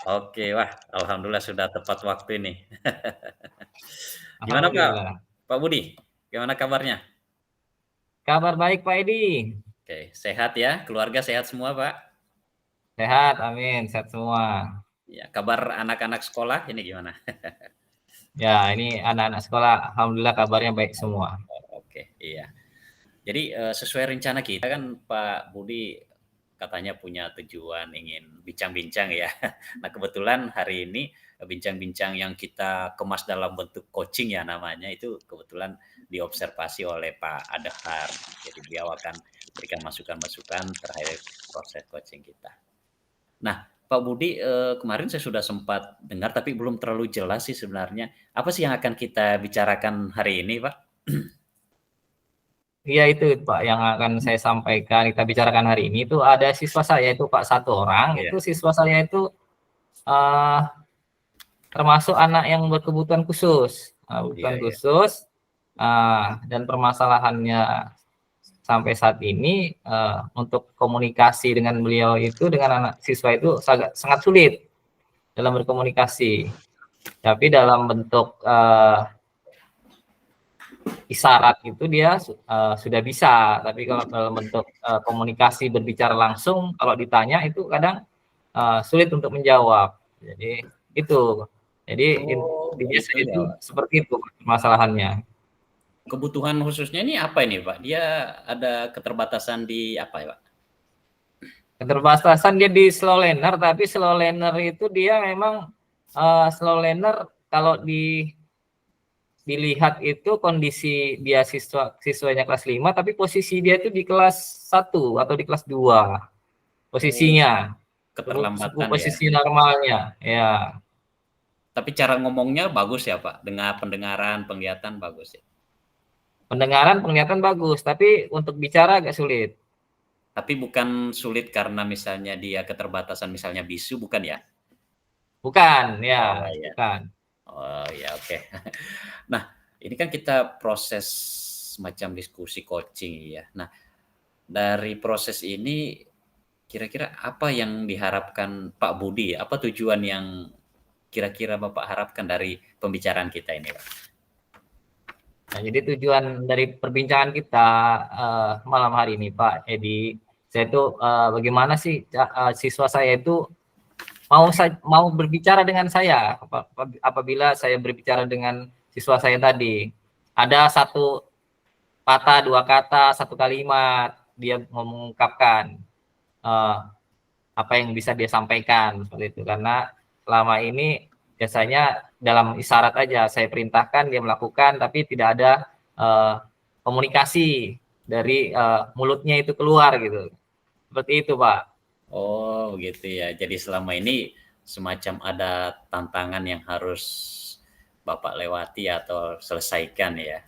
Oke, wah alhamdulillah sudah tepat waktu ini. Gimana Pak? Alhamdulillah. Pak Budi, gimana kabarnya? Kabar baik Pak Edi. Oke, sehat ya? Keluarga sehat semua Pak? Sehat, amin. Sehat semua. Ya, kabar anak-anak sekolah ini gimana? Ya, ini anak-anak sekolah. Alhamdulillah kabarnya baik semua. Oke, iya. Jadi, sesuai rencana kita kan Pak Budi katanya punya tujuan ingin bincang-bincang ya. Nah, kebetulan hari ini bincang-bincang yang kita kemas dalam bentuk coaching ya namanya, itu kebetulan diobservasi oleh Pak Adhar. Jadi beliau akan berikan masukan-masukan terhadap proses coaching kita. Nah, Pak Budi, kemarin saya sudah sempat dengar tapi belum terlalu jelas sih sebenarnya, apa sih yang akan kita bicarakan hari ini, Pak? Iya itu Pak yang akan saya sampaikan, kita bicarakan hari ini itu ada siswa saya itu Pak, satu orang, Iya. itu siswa saya itu uh, termasuk anak yang berkebutuhan khusus. Iya Kebutuhan iya. khusus, dan permasalahannya sampai saat ini untuk komunikasi dengan beliau itu, dengan anak siswa itu sangat sulit dalam berkomunikasi. Tapi dalam bentuk isyarat itu dia sudah bisa. Tapi kalau dalam bentuk komunikasi berbicara langsung, kalau ditanya itu kadang sulit untuk menjawab. Jadi itu. Jadi Oh, intinya gitu ya, itu Pak. seperti itu permasalahannya. Kebutuhan khususnya ini apa ini, Pak? Dia ada keterbatasan di apa ya, Pak? Keterbatasan dia di slow learner, tapi slow learner itu dia memang slow learner kalau dilihat itu kondisi dia siswanya kelas 5 tapi posisi dia itu di kelas 1 atau di kelas 2 Oh, posisinya. keterlambatan ya. Posisi normalnya ya. Tapi cara ngomongnya bagus ya, Pak? Dengan pendengaran, penglihatan bagus ya. Pendengaran, penglihatan bagus, tapi untuk bicara agak sulit. Tapi bukan sulit karena misalnya dia keterbatasan misalnya bisu, bukan ya? Bukan, ya, Oh ya. bukan. Oh ya, oke. Nah, ini kan kita proses semacam diskusi coaching ya. Nah, dari proses ini kira-kira apa yang diharapkan Pak Budi? Apa tujuan yang kira-kira Bapak harapkan dari pembicaraan kita ini, Pak? Nah, jadi tujuan dari perbincangan kita malam hari ini, Pak Edi, saya itu bagaimana sih siswa saya itu mau berbicara dengan saya apabila saya berbicara dengan siswa saya tadi. Ada satu kata, dua kata, satu kalimat dia mengungkapkan apa yang bisa dia sampaikan seperti itu, karena selama ini biasanya dalam isyarat aja saya perintahkan dia melakukan tapi tidak ada komunikasi dari mulutnya itu keluar gitu, seperti itu Pak. Oh, gitu ya. Jadi selama ini semacam ada tantangan yang harus Bapak lewati atau selesaikan ya.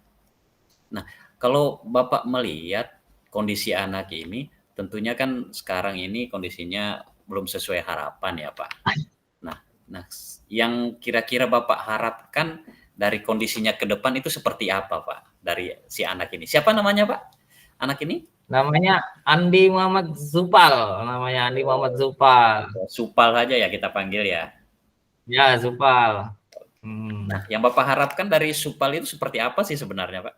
Nah, kalau Bapak melihat kondisi anak ini, tentunya kan sekarang ini kondisinya belum sesuai harapan ya, Pak. Nah nah, yang kira-kira Bapak harapkan dari kondisinya ke depan itu seperti apa, Pak? Dari si anak ini. Siapa namanya, Pak? Anak ini? Namanya Andi Muhammad Zupal, namanya Andi Muhammad Zupal. Supal saja ya kita panggil ya. Ya, Zupal. Nah, yang Bapak harapkan dari Supal itu seperti apa sih sebenarnya, Pak?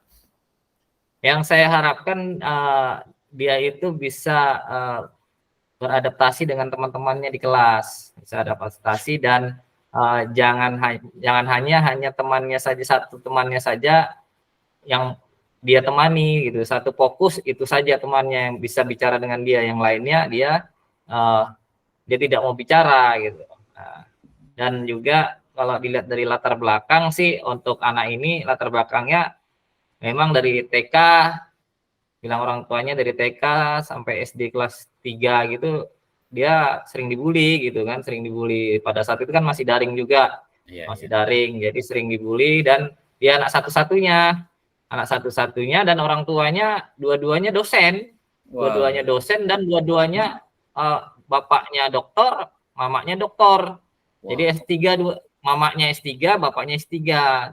Yang saya harapkan dia itu bisa beradaptasi dengan teman-temannya di kelas, bisa adaptasi dan jangan hanya temannya saja, satu temannya saja yang dia temani gitu, satu fokus itu saja temannya yang bisa bicara dengan dia, yang lainnya dia tidak mau bicara gitu. Nah, dan juga kalau dilihat dari latar belakang sih untuk anak ini, latar belakangnya memang dari TK, bilang orang tuanya dari TK sampai SD kelas 3 gitu dia sering dibully gitu kan, sering dibully. Pada saat itu kan masih daring juga, Iya masih iya. daring, jadi sering dibully dan dia anak satu-satunya dan orang tuanya dua-duanya dosen, Wah, dan dua-duanya bapaknya dokter, mamanya dokter. Jadi wah, S3 mamanya S3, bapaknya S3.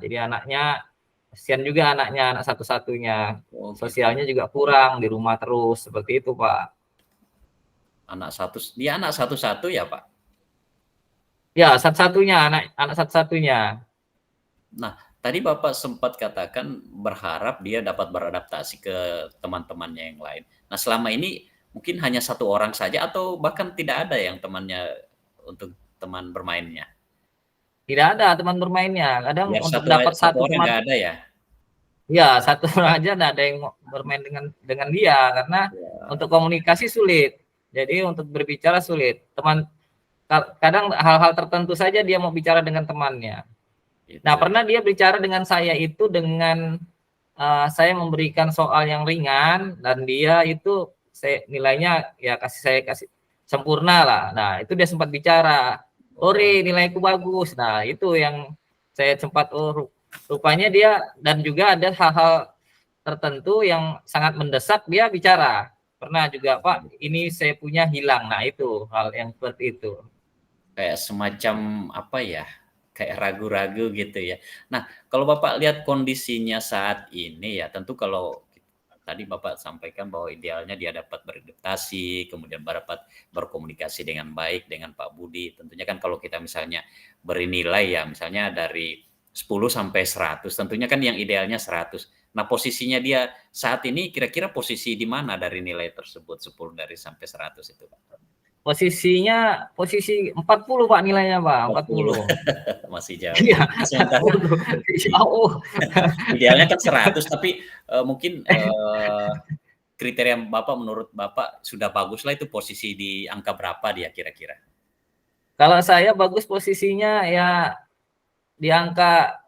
Jadi anaknya kasihan juga, anak satu-satunya. oh gitu ya. Sosialnya juga kurang, di rumah terus seperti itu, Pak. Dia anak satu-satu ya, Pak? Ya, satu-satunya, anak satu-satunya. Nah, tadi Bapak sempat katakan berharap dia dapat beradaptasi ke teman-temannya yang lain. Nah, selama ini mungkin hanya satu orang saja atau bahkan tidak ada yang temannya untuk teman bermainnya? Tidak ada teman bermainnya. Kadang Biar untuk dapat satu satu orang teman, nggak ada ya? ya satu orang aja nggak ada yang mau bermain dengan dia karena untuk Ya, komunikasi sulit. Jadi untuk berbicara sulit. Kadang hal-hal tertentu saja dia mau bicara dengan temannya. Nah, itu pernah dia. dia bicara dengan saya itu dengan saya memberikan soal yang ringan dan dia itu saya nilainya ya saya kasih sempurna lah. Nah, itu dia sempat bicara, Oh, "Ore, nilaiku bagus." Nah, itu yang saya sempat, oh, rupanya dia dan juga ada hal-hal tertentu yang sangat mendesak dia bicara. Pernah juga, "Pak, ini saya punya hilang." Nah, itu hal yang seperti itu. kayak semacam apa ya, kayak ragu-ragu gitu ya. Nah, kalau Bapak lihat kondisinya saat ini ya, tentu kalau tadi Bapak sampaikan bahwa idealnya dia dapat beradaptasi, kemudian dapat berkomunikasi dengan baik dengan Pak Budi. Tentunya kan kalau kita misalnya beri nilai ya, misalnya dari 10 sampai 100, tentunya kan yang idealnya 100. Nah, posisinya dia saat ini kira-kira posisi di mana dari nilai tersebut, 10 dari sampai 100 itu, Pak? Posisi 40, Pak, nilainya, Pak, 40. 40. Masih jauh. Iya, Nah, sementara 40. Jauh. idealnya kan 100, tapi, mungkin, kriteria Bapak menurut Bapak sudah baguslah itu posisi di angka berapa dia kira-kira? Kalau saya bagus posisinya ya di angka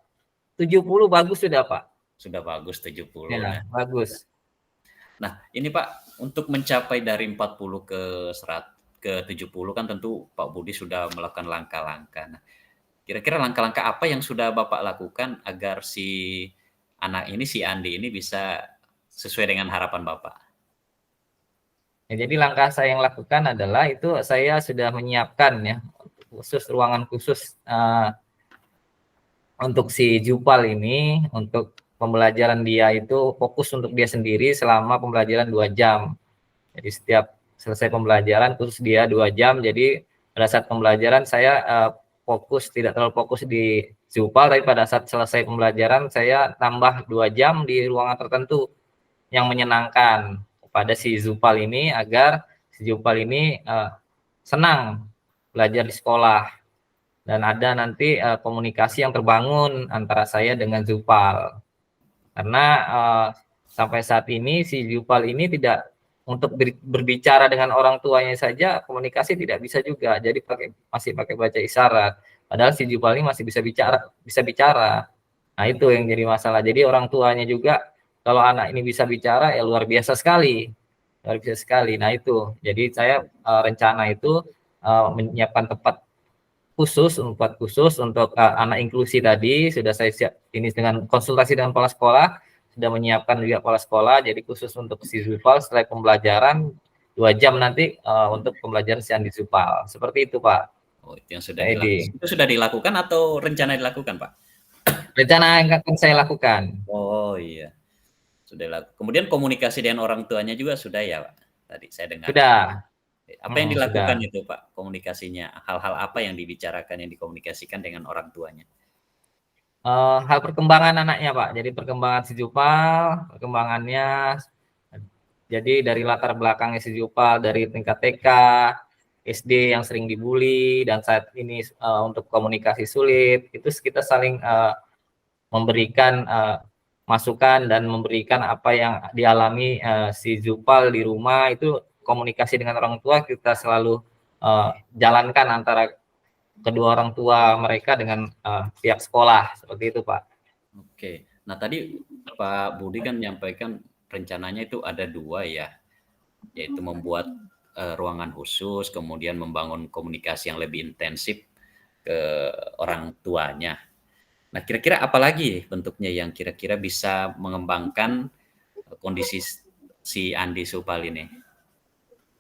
70 bagus sudah, Pak. Sudah bagus 70. Ya, bagus. Nah, ini Pak, untuk mencapai dari 40 ke 70 kan tentu Pak Budi sudah melakukan langkah-langkah. Nah, kira-kira langkah-langkah apa yang sudah Bapak lakukan agar si anak ini, si Andi ini bisa sesuai dengan harapan Bapak? Ya, jadi langkah saya yang lakukan adalah itu saya sudah menyiapkan ya khusus ruangan khusus untuk si Jupal ini untuk pembelajaran dia itu fokus untuk dia sendiri selama pembelajaran 2 jam. Jadi setiap selesai pembelajaran khusus dia 2 jam. Jadi pada saat pembelajaran saya fokus tidak terlalu fokus di Jupal, tapi pada saat selesai pembelajaran saya tambah 2 jam di ruangan tertentu yang menyenangkan kepada si Zupal ini agar si Zupal ini senang belajar di sekolah dan ada nanti komunikasi yang terbangun antara saya dengan Zupal karena sampai saat ini si Zupal ini tidak untuk berbicara dengan orang tuanya saja komunikasi tidak bisa juga jadi masih pakai baca isyarat padahal si Zupal ini masih bisa bicara. Nah, itu yang jadi masalah. Jadi orang tuanya juga kalau anak ini bisa bicara ya luar biasa sekali. Luar biasa sekali. Nah, itu. Jadi saya rencana itu menyiapkan tempat khusus untuk anak inklusi tadi sudah saya siap ini dengan konsultasi dengan kepala sekolah, sudah menyiapkan juga kepala sekolah jadi khusus untuk si Zulfal setelah pembelajaran 2 jam nanti untuk pembelajaran si Andi Zupal. Seperti itu, Pak. Oh, itu yang sudah Pak Edi. itu sudah dilakukan atau rencana dilakukan, Pak? Rencana yang akan saya lakukan. Oh, iya, sudah kemudian komunikasi dengan orang tuanya juga sudah ya, Pak? Tadi saya dengar. Sudah. Apa yang dilakukan Sudah. itu, Pak, komunikasinya? Hal-hal apa yang dibicarakan, yang dikomunikasikan dengan orang tuanya? Hal perkembangan anaknya, Pak. Jadi perkembangan si Jupal, perkembangannya jadi dari latar belakangnya si Jupal dari tingkat TK, SD yang sering dibully dan saat ini untuk komunikasi sulit, itu kita saling memberikan masukan dan memberikan apa yang dialami si Jupal di rumah itu komunikasi dengan orang tua kita selalu jalankan antara kedua orang tua mereka dengan pihak sekolah seperti itu, Pak. Oke. Nah, tadi Pak Budi kan menyampaikan rencananya itu ada 2 ya, yaitu membuat, ruangan khusus, kemudian membangun komunikasi yang lebih intensif ke orang tuanya. Nah, kira-kira apa lagi bentuknya yang kira-kira bisa mengembangkan, kondisi si Andi Supal ini,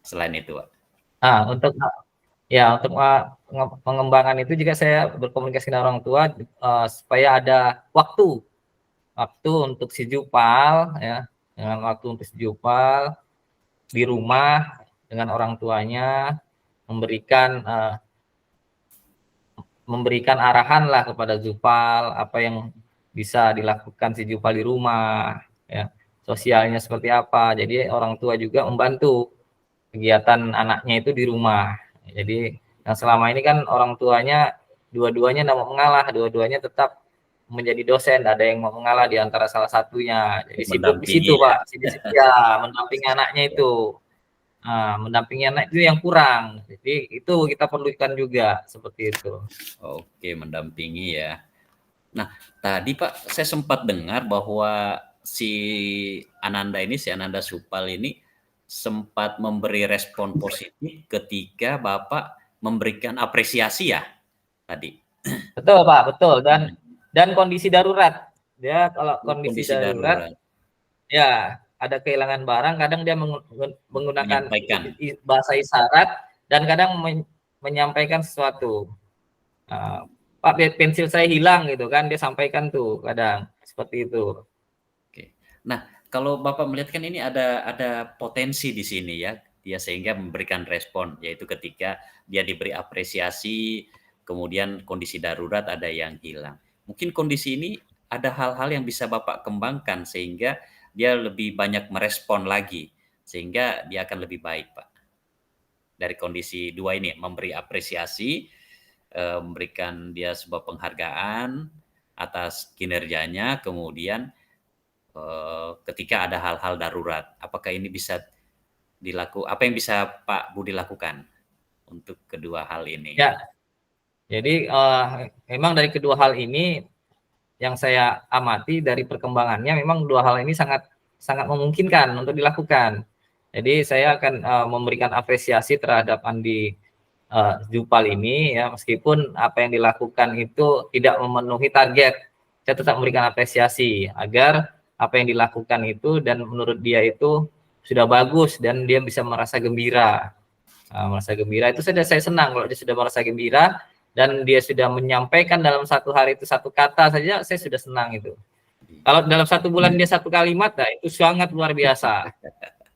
selain itu, Pak? Untuk ya untuk pengembangan itu juga saya berkomunikasi dengan orang tua supaya ada waktu waktu untuk si Jupal ya dengan waktu untuk si Jupal di rumah dengan orang tuanya memberikan memberikan arahan lah kepada Jupal apa yang bisa dilakukan si Jupal di rumah, ya, sosialnya seperti apa. Jadi orang tua juga membantu kegiatan anaknya itu di rumah. Jadi yang selama ini kan orang tuanya dua-duanya tidak mau mengalah, dua-duanya tetap menjadi dosen, ada yang mau mengalah di antara salah satunya. Jadi sibuk di Mendampingi situ, ya. Pak. Ya, mendampingi anaknya itu. Nah, mendampingi anak itu yang kurang. Jadi itu kita perlukan juga seperti itu. Oke, mendampingi ya. Nah, tadi Pak, saya sempat dengar bahwa si si Ananda Supal ini sempat memberi respon positif ketika Bapak memberikan apresiasi ya tadi? Betul, Pak, betul. Mhm. Dan kondisi darurat. Dia kalau kondisi Kondisi darurat, darurat, ya ada kehilangan barang, kadang dia menggunakan menyampaikan. bahasa isyarat dan kadang menyampaikan sesuatu. Pak, pensil saya hilang gitu kan, dia sampaikan tuh kadang seperti itu. Oke. Nah, kalau Bapak melihat kan ini ada potensi di sini ya, dia sehingga memberikan respon, yaitu ketika dia diberi apresiasi, kemudian kondisi darurat ada yang hilang. Mungkin kondisi ini ada hal-hal yang bisa Bapak kembangkan sehingga dia lebih banyak merespon lagi, sehingga dia akan lebih baik, Pak. Dari kondisi dua ini, memberi apresiasi, memberikan dia sebuah penghargaan atas kinerjanya, kemudian ketika ada hal-hal darurat. Apakah ini bisa apa yang bisa Pak Budi lakukan untuk kedua hal ini? Ya, jadi memang dari kedua hal ini yang saya amati dari perkembangannya, memang dua hal ini sangat sangat memungkinkan untuk dilakukan. Jadi saya akan memberikan apresiasi terhadap Andi Jupal ini, ya, meskipun apa yang dilakukan itu tidak memenuhi target, saya tetap memberikan apresiasi agar apa yang dilakukan itu dan menurut dia itu sudah bagus dan dia bisa merasa gembira. Merasa gembira itu saya senang kalau dia sudah merasa gembira dan dia sudah menyampaikan dalam satu hari itu satu kata saja, saya sudah senang itu. Kalau dalam satu bulan dia satu kalimat, nah itu sangat luar biasa.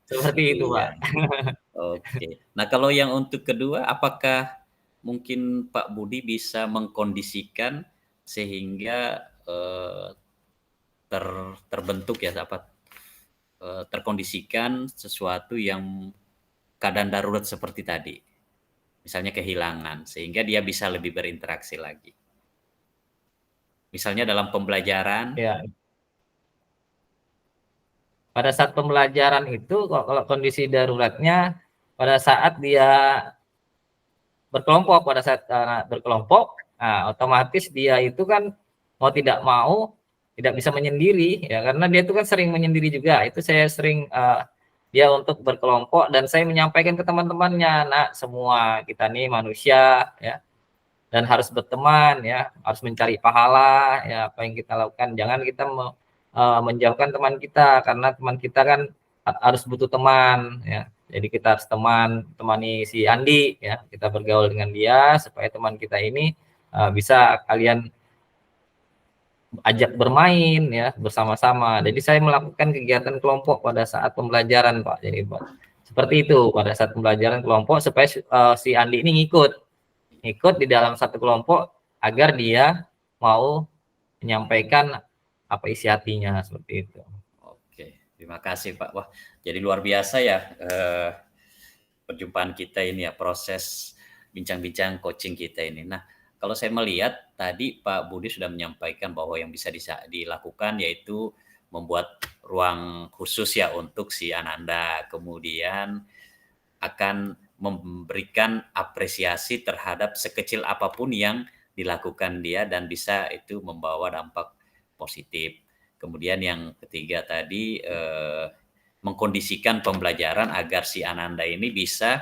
Seperti itu, Iya, Pak. oke. Nah, kalau yang untuk kedua, apakah mungkin Pak Budi bisa mengkondisikan sehingga terbentuk ya apa terkondisikan sesuatu yang keadaan darurat seperti tadi, misalnya kehilangan, sehingga dia bisa lebih berinteraksi lagi. Misalnya dalam pembelajaran. Ya, pada saat pembelajaran itu kalau kondisi daruratnya pada saat dia berkelompok, pada saat berkelompok, nah, otomatis dia itu kan mau tidak mau tidak bisa menyendiri ya, karena dia itu kan sering menyendiri juga. Itu saya sering dia untuk berkelompok dan saya menyampaikan ke teman-temannya, nah semua kita nih manusia ya, dan harus berteman ya, harus mencari pahala ya, apa yang kita lakukan jangan kita menjauhkan teman kita, karena teman kita kan harus butuh teman ya. Jadi kita harus temani si Andi ya, kita bergaul dengan dia supaya teman kita ini bisa kalian ajak bermain ya bersama-sama. Jadi saya melakukan kegiatan kelompok pada saat pembelajaran, Pak. Jadi Pak, seperti itu pada saat pembelajaran kelompok supaya si Andi ini ikut di dalam satu kelompok agar dia mau menyampaikan apa isi hatinya seperti itu. Oke, terima kasih Pak. Wah, jadi luar biasa ya perjumpaan kita ini ya, proses bincang-bincang coaching kita ini. Nah, kalau saya melihat tadi Pak Budi sudah menyampaikan bahwa yang bisa dilakukan yaitu membuat ruang khusus ya untuk si Ananda, kemudian akan memberikan apresiasi terhadap sekecil apapun yang dilakukan dia dan bisa itu membawa dampak positif. Kemudian yang ketiga tadi mengkondisikan pembelajaran agar si Ananda ini bisa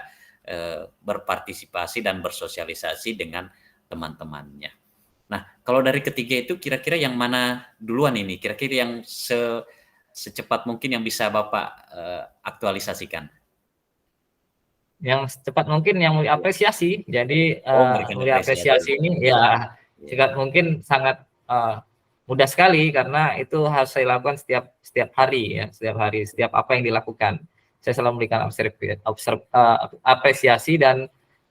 berpartisipasi dan bersosialisasi dengan teman-temannya. Nah, kalau dari ketiga itu kira-kira yang mana duluan ini? Kira-kira yang secepat mungkin yang bisa Bapak aktualisasikan? Yang secepat mungkin yang mulia apresiasi. Jadi Memberikan mulia apresiasi. apresiasi ini ya secepat mungkin sangat mudah sekali karena itu harus saya lakukan setiap hari ya, setiap apa yang dilakukan. Saya selalu memberikan apresiasi dan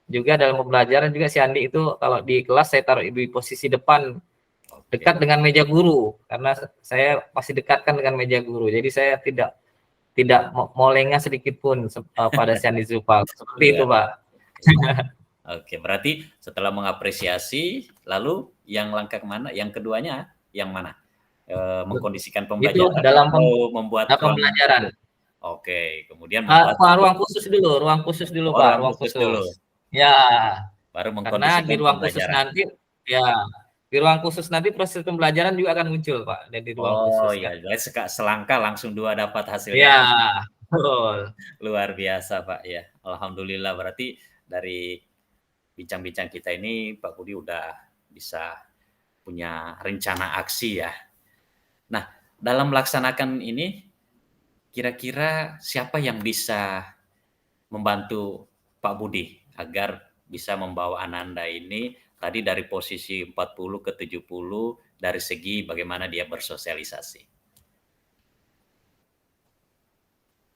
juga dalam pembelajaran juga si Andi itu kalau di kelas saya taruh di posisi depan dekat dengan meja guru karena saya pasti dekatkan dengan meja guru. Jadi saya tidak mau lengah sedikit pun pada si Andi Zufal. Seperti itu, Pak. Oke, berarti setelah mengapresiasi, lalu yang langkah mana? Yang keduanya yang mana? Mengkondisikan Itu pembelajaran dalam atau membuat ruang? pembelajaran. Oke, kemudian membuat Ruang khusus dulu, Pak, ruang ruang khusus dulu, khusus. Ya, baru karena di mengkondisikan ruang khusus pembelajaran. nanti ya di ruang khusus nanti proses pembelajaran juga akan muncul, Pak, dan di ruang Oh khusus ya, kan. jadi selangkah langsung dua dapat hasilnya. Ya, betul. Luar biasa, Pak, ya. Alhamdulillah, berarti dari bincang-bincang kita ini Pak Budi udah bisa punya rencana aksi ya. Nah, dalam melaksanakan ini kira-kira siapa yang bisa membantu Pak Budi agar bisa membawa Ananda ini tadi dari posisi 40 ke 70 dari segi bagaimana dia bersosialisasi?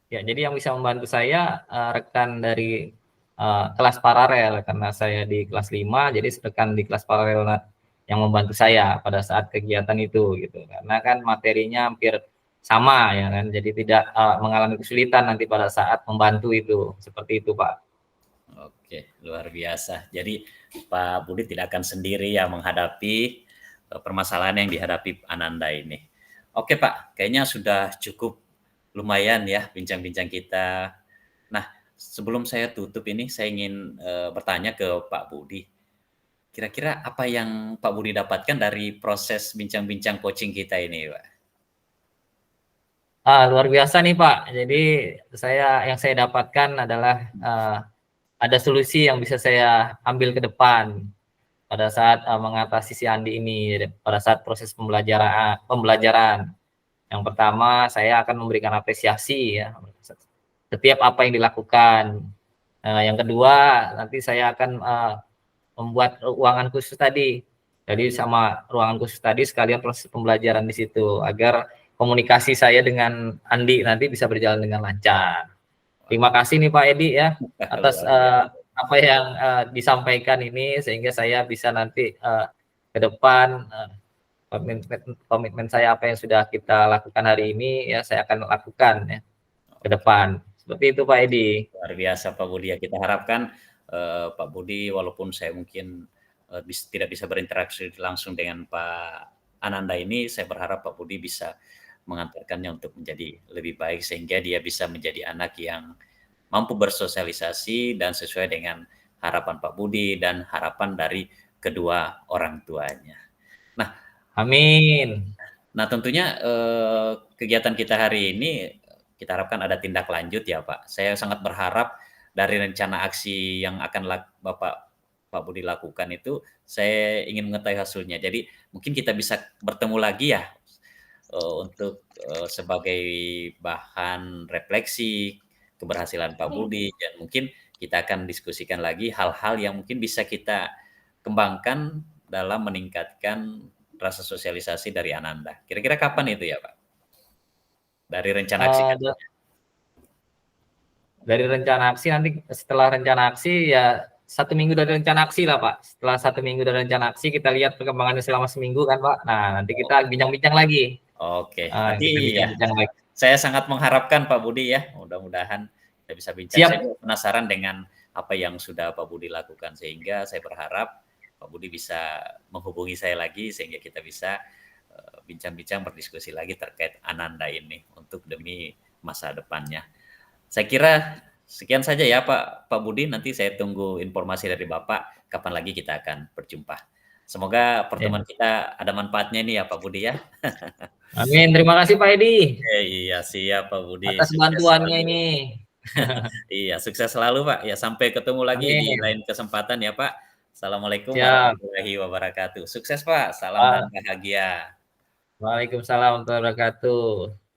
Ya, jadi yang bisa membantu saya rekan dari kelas paralel karena saya di kelas 5, jadi rekan di kelas paralel yang membantu saya pada saat kegiatan itu gitu. Karena kan materinya hampir sama ya kan. Jadi tidak mengalami kesulitan nanti pada saat membantu itu. Seperti itu, Pak. Oke, luar biasa. Jadi Pak Budi tidak akan sendiri ya menghadapi permasalahan yang dihadapi Ananda ini. Oke Pak, kayaknya sudah cukup lumayan ya bincang-bincang kita. Nah, sebelum saya tutup ini, saya ingin bertanya ke Pak Budi. Kira-kira apa yang Pak Budi dapatkan dari proses bincang-bincang coaching kita ini, Pak? Luar biasa nih, Pak. Jadi yang saya dapatkan adalah ada solusi yang bisa saya ambil ke depan pada saat mengatasi si Andi ini pada saat proses pembelajaran. Yang pertama, saya akan memberikan apresiasi ya setiap apa yang dilakukan. Yang kedua, nanti saya akan membuat ruangan khusus tadi. Jadi sama ruangan khusus tadi sekalian proses pembelajaran di situ agar komunikasi saya dengan Andi nanti bisa berjalan dengan lancar. Terima kasih nih Pak Edi ya atas apa yang disampaikan ini sehingga saya bisa nanti ke depan komitmen saya apa yang sudah kita lakukan hari ini ya saya akan lakukan ya ke depan. Seperti itu Pak Edi. Luar biasa Pak Budi ya. Kita harapkan Pak Budi walaupun saya mungkin tidak bisa berinteraksi langsung dengan Pak Ananda ini, saya berharap Pak Budi bisa mengantarkannya untuk menjadi lebih baik sehingga dia bisa menjadi anak yang mampu bersosialisasi dan sesuai dengan harapan Pak Budi dan harapan dari kedua orang tuanya. Nah, amin. Nah, tentunya kegiatan kita hari ini kita harapkan ada tindak lanjut ya Pak. Saya sangat berharap dari rencana aksi yang akan Pak Budi lakukan itu, saya ingin mengetahui hasilnya. Jadi mungkin kita bisa bertemu lagi ya untuk sebagai bahan refleksi keberhasilan Pak Budi dan mungkin kita akan diskusikan lagi hal-hal yang mungkin bisa kita kembangkan dalam meningkatkan rasa sosialisasi dari Ananda. Kira-kira kapan itu ya Pak? Dari rencana aksi? Dari rencana aksi nanti setelah rencana aksi ya 1 minggu dari rencana aksi lah Pak. Setelah 1 minggu dari rencana aksi kita lihat perkembangannya selama seminggu kan Pak. Nah nanti kita bincang-bincang lagi. Oke, Kita nanti ya. bincang-bincang lagi. Saya sangat mengharapkan Pak Budi ya, mudah-mudahan kita bisa bincang. Siap. Saya penasaran dengan apa yang sudah Pak Budi lakukan sehingga saya berharap Pak Budi bisa menghubungi saya lagi sehingga kita bisa bincang-bincang berdiskusi lagi terkait Ananda ini untuk demi masa depannya. Saya kira sekian saja ya Pak Budi, nanti saya tunggu informasi dari Bapak kapan lagi kita akan berjumpa. Semoga pertemuan kita ada manfaatnya nih ya Pak Budi ya. Amin, terima kasih Pak Edi. Iya siap Pak Budi. Atas bantuannya ini. Iya, sukses selalu Pak. Ya sampai ketemu lagi di Amin. lain kesempatan ya Pak. Assalamualaikum Siap. warahmatullahi wabarakatuh. Sukses Pak, salam dan bahagia. Waalaikumsalam warahmatullahi wabarakatuh.